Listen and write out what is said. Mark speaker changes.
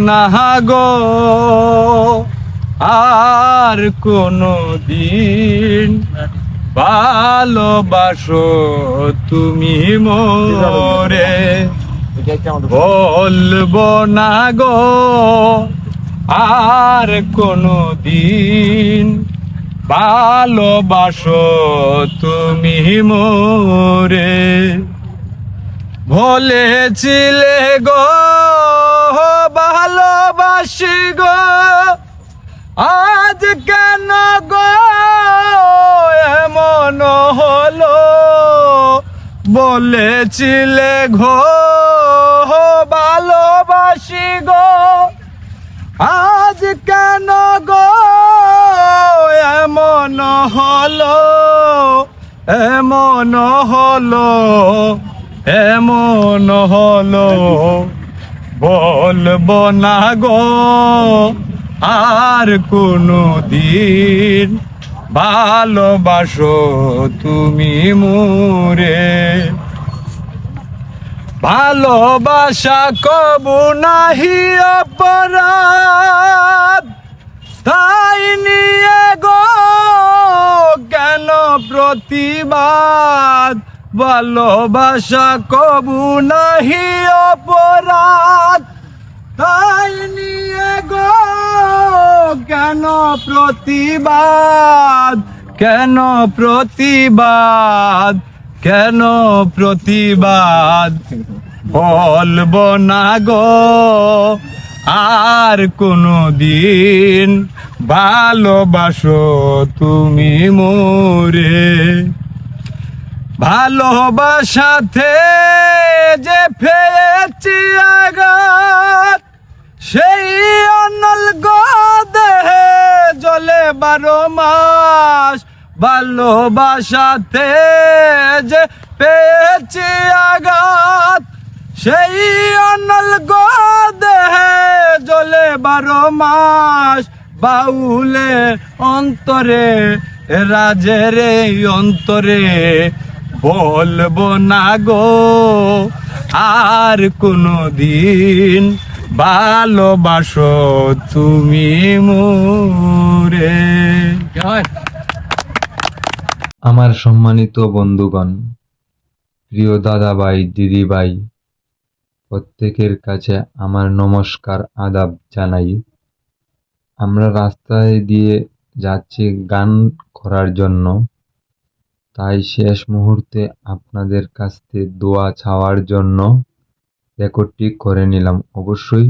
Speaker 1: না গো আর কোনো দিন, ভালোবাসো তুমি মোরে। বলবো না গো আর কোনো দিন, ভালোবাসো তুমি মোরে। বলেছিলে গো ভালোবাসি গো, আজ কেন গো এমন হলো। বলেছিলে গো ভালোবাসি গো, আজ কেন গো এমন হলো, এমন হলো, এমন হলো। বলবো না গো আর কোনো দিন, ভালোবাসো তুমি মোরে। ভালোবাসা কবু নাহি অপরাধ, তাই নিয়ে গো কেন প্রতিবাদ। ভালোবাসা কবু নাহি অপরাধ, তাই নিয়ে গো কেন প্রতিবাদ, কেন প্রতিবাদ, কেন প্রতিবাদ। বলবো না গো আর কোনো দিন, ভালোবাসো তুমি মোরে। ভালোবাসাতে যে পেয়েছি আঘাত, সেই অনল গো দেহে জ্বলে 12 মাস। ভালোবাসাতে যে পেয়েছি আঘাত, সেই অনল গো দেহে জ্বলে 12 মাস। বাউলে অন্তরে রাজের অন্তরে, বলবো না গো আর কোনো দিন, ভালোবাসো তুমি মোরে।
Speaker 2: আমার সম্মানিত বন্ধুগণ, প্রিয় দাদা ভাই, দিদি ভাই, প্রত্যেকের কাছে আমার নমস্কার, আদাব জানাই। আমরা রাস্তায় দিয়ে যাচ্ছি গান করার জন্য, তাই শেষ মুহূর্তে আপনাদের কাছ থেকে দোয়া চাওয়ার জন্য রেকর্ডটি করে নিলাম। অবশ্যই